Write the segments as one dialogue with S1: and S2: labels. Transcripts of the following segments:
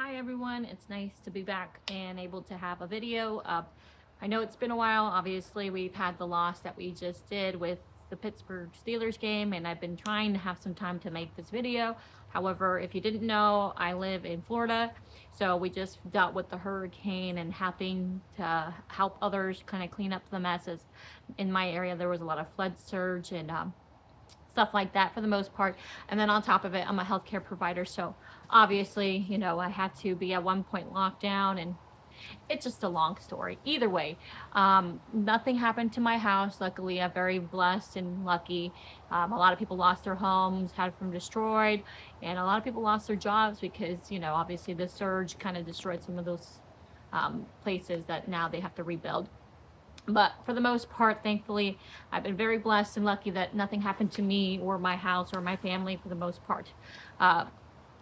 S1: Hi everyone, it's nice to be back and able to have a video up. I know it's been a while. Obviously, we've had the loss that we just did with the Pittsburgh Steelers game, and I've been trying to have some time to make this video. However, if you didn't know, I live in Florida, so we just dealt with the hurricane and having to help others kind of clean up the messes. In my area, there was a lot of flood surge and stuff like that for the most part. And then on top of it, I'm a healthcare provider. So obviously, I had to be at one point locked down, and it's just a long story. Either way, nothing happened to my house. Luckily, I'm very blessed and lucky. A lot of people lost their homes, had them destroyed, and a lot of people lost their jobs because, obviously the surge kind of destroyed some of those places that now they have to rebuild. But for the most part, thankfully, I've been very blessed and lucky that nothing happened to me or my house or my family for the most part. Uh,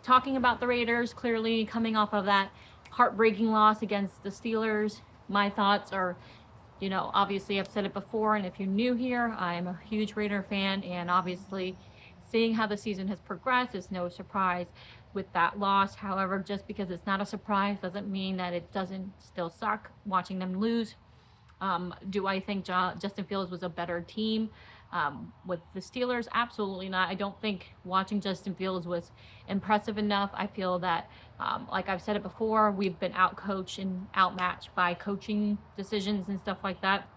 S1: Talking about the Raiders, clearly coming off of that heartbreaking loss against the Steelers, my thoughts are, obviously I've said it before, and if you're new here, I'm a huge Raider fan, and obviously seeing how the season has progressed is no surprise with that loss. However, just because it's not a surprise doesn't mean that it doesn't still suck watching them lose. Do I think Justin Fields was a better team with the Steelers? Absolutely not. I don't think watching Justin Fields was impressive enough. I feel that, like I've said it before, we've been outcoached and outmatched by coaching decisions and stuff like that.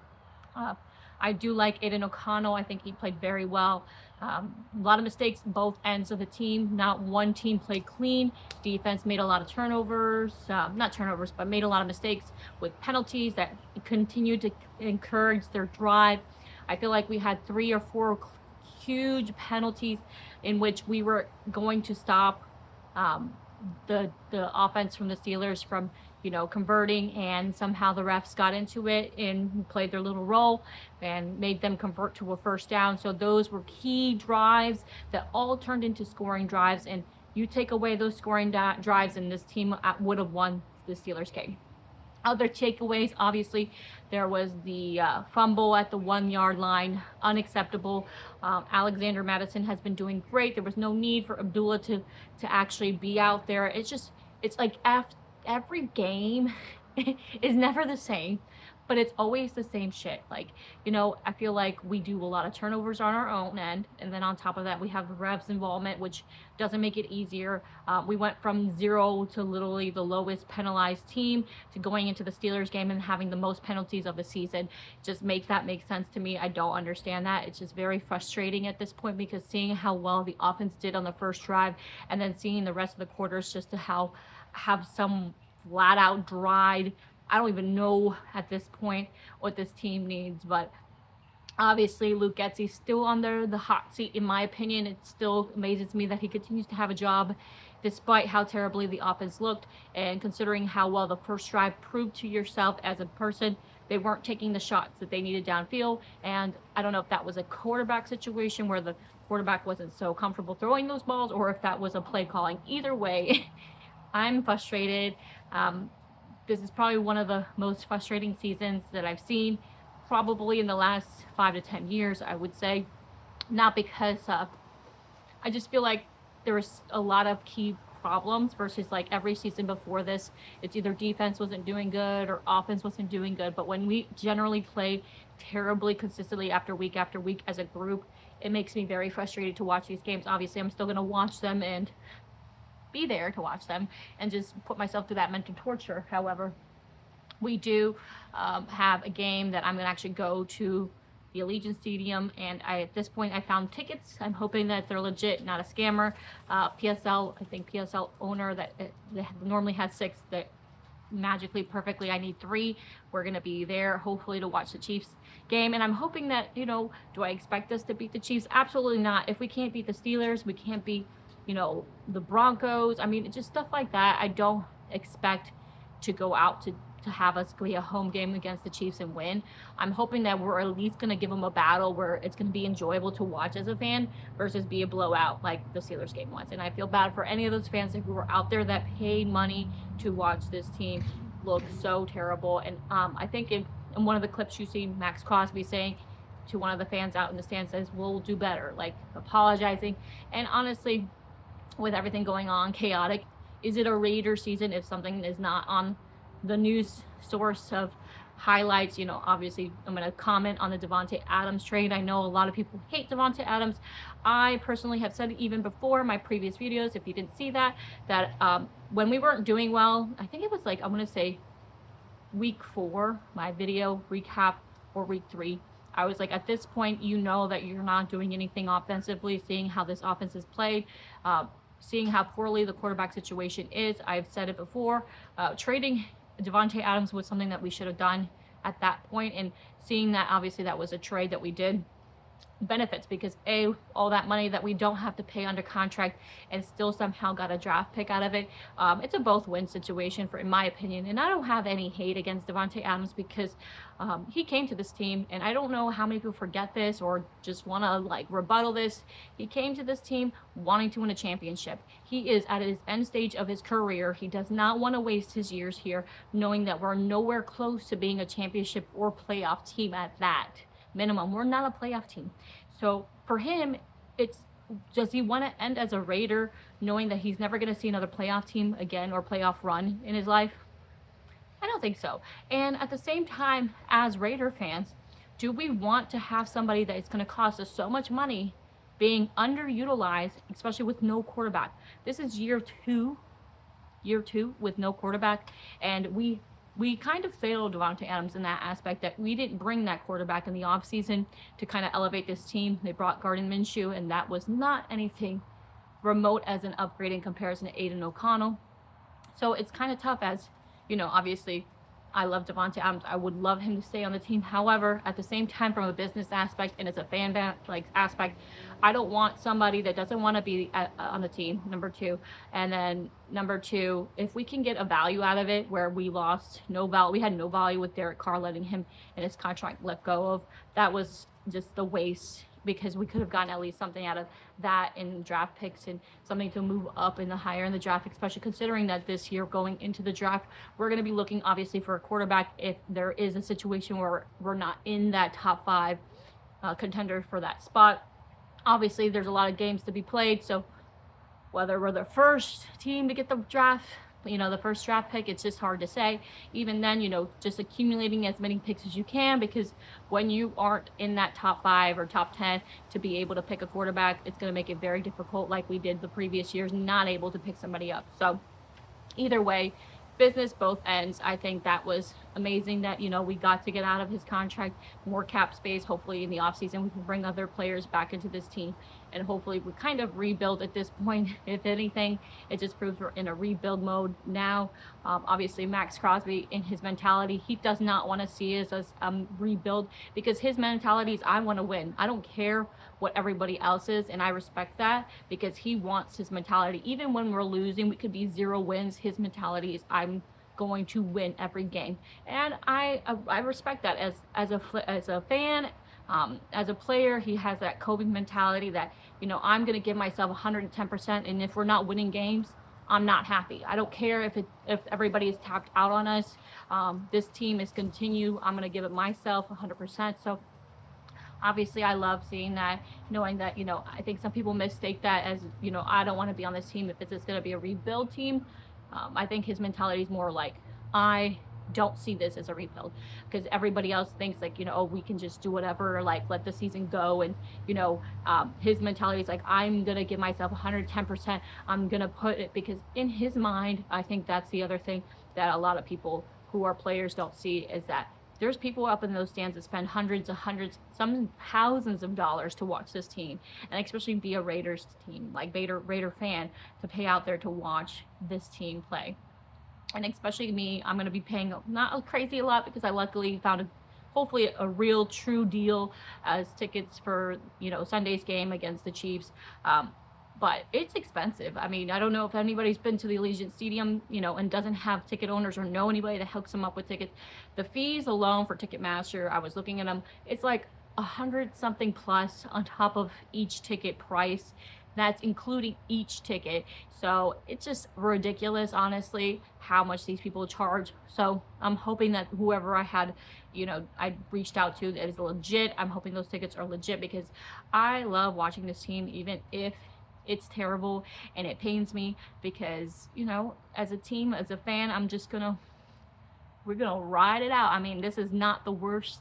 S1: Uh, I do like Aiden O'Connell. I think he played very well. A lot of mistakes both ends of the team. Not one team played clean. Defense made a lot of turnovers, not turnovers, but made a lot of mistakes with penalties that continued to encourage their drive. I feel like we had 3 or 4 huge penalties in which we were going to stop the offense from the Steelers from converting, and somehow the refs got into it and played their little role and made them convert to a first down. So those were key drives that all turned into scoring drives, and you take away those scoring drives and this team would have won the Steelers game. Other takeaways, obviously, there was the fumble at the 1 yard line, unacceptable. Alexander Madison has been doing great. There was no need for Abdullah to actually be out there. It's like every game is never the same, but it's always the same shit. Like, I feel like we do a lot of turnovers on our own end, and then on top of that, we have the refs' involvement, which doesn't make it easier. We went from 0 to literally the lowest penalized team to going into the Steelers game and having the most penalties of the season. Just make that make sense to me. I don't understand that. It's just very frustrating at this point, because seeing how well the offense did on the first drive and then seeing the rest of the quarters just to have some flat out dried. I don't even know at this point what this team needs, but obviously Luke Getsy's still under the hot seat in my opinion. It still amazes me that he continues to have a job despite how terribly the offense looked, and considering how well the first drive proved to yourself as a person. They weren't taking the shots that they needed downfield, and I don't know if that was a quarterback situation where the quarterback wasn't so comfortable throwing those balls, or if that was a play calling. Either way, I'm frustrated. This is probably one of the most frustrating seasons that I've seen, probably in the last 5 to 10 years, I would say. Not because I just feel like there was a lot of key problems versus like every season before this. It's either defense wasn't doing good or offense wasn't doing good. But when we generally play terribly consistently after week as a group, it makes me very frustrated to watch these games. Obviously, I'm still going to watch them and be there to watch them and just put myself through that mental torture. However, we do have a game that I'm going to actually go to the Allegiant Stadium, and at this point I found tickets. I'm hoping that they're legit, not a scammer. PSL owner that normally has 6, that magically perfectly I need 3. We're going to be there hopefully to watch the Chiefs game, and I'm hoping that, do I expect us to beat the Chiefs? Absolutely not. If we can't beat the Steelers, we can't beat the Broncos. I mean, it's just stuff like that. I don't expect to go out to have us be a home game against the Chiefs and win. I'm hoping that we're at least going to give them a battle where it's going to be enjoyable to watch as a fan versus be a blowout like the Steelers game was. And I feel bad for any of those fans who were out there that paid money to watch this team look so terrible. And I think in one of the clips you see Max Crosby saying to one of the fans out in the stands, says, "We'll do better," like apologizing. And honestly, with everything going on, chaotic, is it a Raider season if something is not on the news source of highlights? Obviously I'm going to comment on the Devante Adams trade. I know a lot of people hate Devante Adams. I personally have said even before my previous videos, if you didn't see that when we weren't doing well, I think it was like, I'm going to say week 4, my video recap, or week 3, I was like, at this point, that you're not doing anything offensively, seeing how this offense is played, seeing how poorly the quarterback situation is. I've said it before, trading Devante Adams was something that we should have done at that point, and seeing that obviously that was a trade that we did benefits, because all that money that we don't have to pay under contract and still somehow got a draft pick out of it. It's a both win situation, in my opinion, and I don't have any hate against Devante Adams, because he came to this team, and I don't know how many people forget this or just want to like rebuttal this. He came to this team wanting to win a championship. He is at his end stage of his career. He does not want to waste his years here, knowing that we're nowhere close to being a championship or playoff team at that minimum. We're not a playoff team. So for him, does he want to end as a Raider, knowing that he's never going to see another playoff team again or playoff run in his life? I don't think so. And at the same time, as Raider fans, do we want to have somebody that is going to cost us so much money being underutilized, especially with no quarterback? This is year two with no quarterback, and we kind of failed Devante Adams in that aspect, that we didn't bring that quarterback in the offseason to kind of elevate this team. They brought Gardner Minshew, and that was not anything remote as an upgrade in comparison to Aiden O'Connell. So it's kind of tough, as obviously I love Devante Adams. I would love him to stay on the team. However, at the same time, from a business aspect and as a fan aspect, I don't want somebody that doesn't want to be on the team, number 2. And then number 2, if we can get a value out of it, where we lost no value, we had no value with Derek Carr, letting him and his contract let go of, that was just the waste, because we could have gotten at least something out of that in draft picks and something to move up in the higher in the draft, especially considering that this year going into the draft, we're going to be looking obviously for a quarterback if there is a situation where we're not in that top 5 contender for that spot. Obviously, there's a lot of games to be played, so whether we're the first team to get the draft, the first draft pick, it's just hard to say. Even then, just accumulating as many picks as you can, because when you aren't in that top 5 or top 10 to be able to pick a quarterback, it's going to make it very difficult, like we did the previous years, not able to pick somebody up. So either way, business both ends. I think that was amazing that we got to get out of his contract, more cap space. Hopefully in the offseason we can bring other players back into this team, and hopefully we kind of rebuild at this point. If anything, it just proves we're in a rebuild mode now. Obviously Max Crosby, in his mentality, he does not want to see us as rebuild, because his mentality is, I want to win. I don't care what everybody else is, and I respect that, because he wants his mentality. Even when we're losing, we could be 0 wins, his mentality is, I'm going to win every game. And I respect that as a fan. As a player, he has that Kobe mentality that, I'm going to give myself 110%, and if we're not winning games, I'm not happy. I don't care if everybody is tapped out on us. This team is continue. I'm going to give it myself 100%. So obviously I love seeing that, knowing that, I think some people mistake that as, I don't want to be on this team if it's just going to be a rebuild team. I think his mentality is more like, I don't see this as a rebuild, because everybody else thinks like, we can just do whatever, like let the season go. And his mentality is like, I'm gonna give myself 110%. I'm gonna put it, because in his mind, I think that's the other thing that a lot of people who are players don't see, is that there's people up in those stands that spend hundreds, some thousands of dollars to watch this team, and especially be a Raiders team, like Raider fan, to pay out there to watch this team play. And especially me, I'm going to be paying not crazy a lot, because I luckily found hopefully a real true deal as tickets for Sunday's game against the Chiefs. But it's expensive. I mean, I don't know if anybody's been to the Allegiant Stadium, and doesn't have ticket owners or know anybody that hooks them up with tickets. The fees alone for Ticketmaster, I was looking at them, it's like 100 something plus on top of each ticket price. That's including each ticket. So it's just ridiculous, honestly, how much these people charge. So I'm hoping that whoever I reached out to is legit. I'm hoping those tickets are legit, because I love watching this team, even if It's terrible, and it pains me because, you know, as a team, as a fan, we're gonna ride it out. I mean, this is not the worst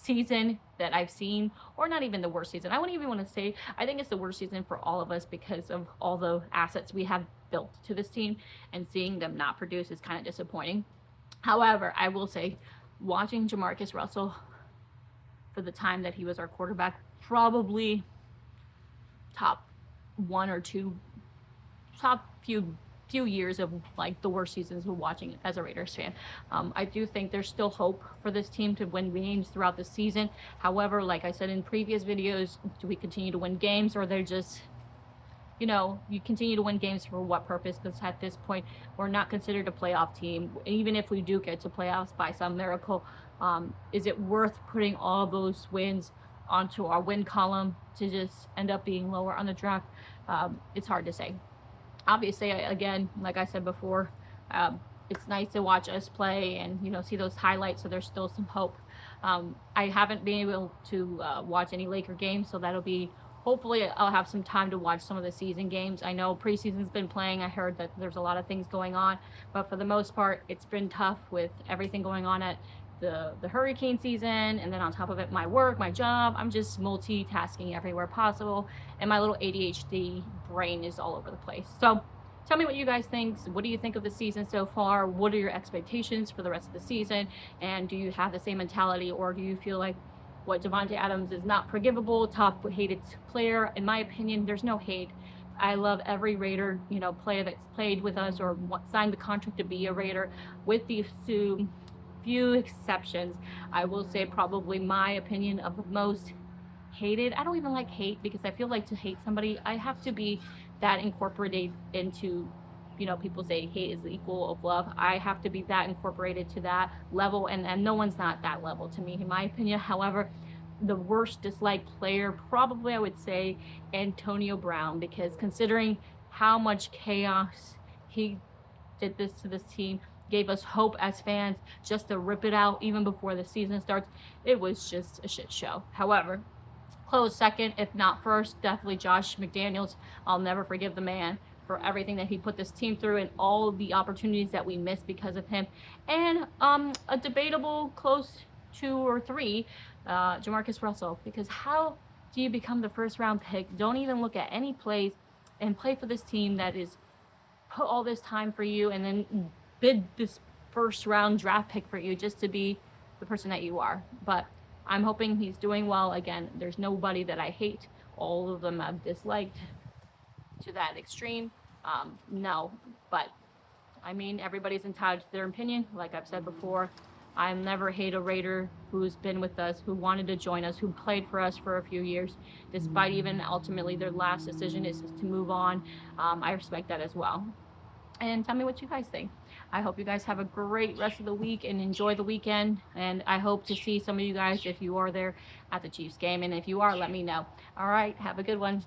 S1: season that I've seen, or not even the worst season. I wouldn't even want to say, I think it's the worst season for all of us because of all the assets we have built to this team, and seeing them not produce is kind of disappointing. However, I will say, watching Jamarcus Russell for the time that he was our quarterback, probably top one or two, top few years of like the worst seasons of watching as a Raiders fan. I do think there's still hope for this team to win games throughout the season. However, like I said in previous videos, do we continue to win games, or they're just, you know, you continue to win games for what purpose? Because at this point, we're not considered a playoff team. Even if we do get to playoffs by some miracle, is it worth putting all those wins onto our win column to just end up being lower on the draft? It's hard to say. Obviously, again, like I said before, it's nice to watch us play and, you know, see those highlights, so there's still some hope. I haven't been able to watch any Laker games, so that'll be, hopefully I'll have some time to watch some of the season games. I know preseason's been playing. I heard that there's a lot of things going on, but for the most part, it's been tough with everything going on at the hurricane season, and then on top of it, my work, my job. I'm just multitasking everywhere possible, and my little ADHD brain is all over the place. So tell me what you guys think. What do you think of the season so far? What are your expectations for the rest of the season? And do you have the same mentality, or do you feel like what Devante Adams is not forgivable, top hated player? In my opinion, there's no hate. I love every Raider, you know, player that's played with us or signed the contract to be a Raider, with these few exceptions. I will say probably my opinion of the most hated. I don't even like hate, because I feel like to hate somebody, I have to be that incorporated into, you know, people say hate is the equal of love. I have to be that incorporated to that level, and no one's not that level to me, in my opinion. However, the worst disliked player, probably I would say Antonio Brown, because considering how much chaos he did this to this team, gave us hope as fans just to rip it out even before the season starts, it was just a shit show. However, close second, if not first, definitely Josh McDaniels. I'll never forgive the man for everything that he put this team through and all the opportunities that we missed because of him. And a debatable close 2 or 3, Jamarcus Russell, because how do you become the first round pick, don't even look at any plays, and play for this team that is put all this time for you, and then bid this first round draft pick for you just to be the person that you are? But I'm hoping he's doing well. Again, there's nobody that I hate. All of them I've disliked to that extreme. No, but I mean, everybody's entitled to their opinion. Like I've said before, I'll never hate a Raider who's been with us, who wanted to join us, who played for us for a few years, despite even ultimately their last decision is to move on. I respect that as well. And tell me what you guys think. I hope you guys have a great rest of the week and enjoy the weekend. And I hope to see some of you guys, if you are there, at the Chiefs game. And if you are, let me know. All right, have a good one.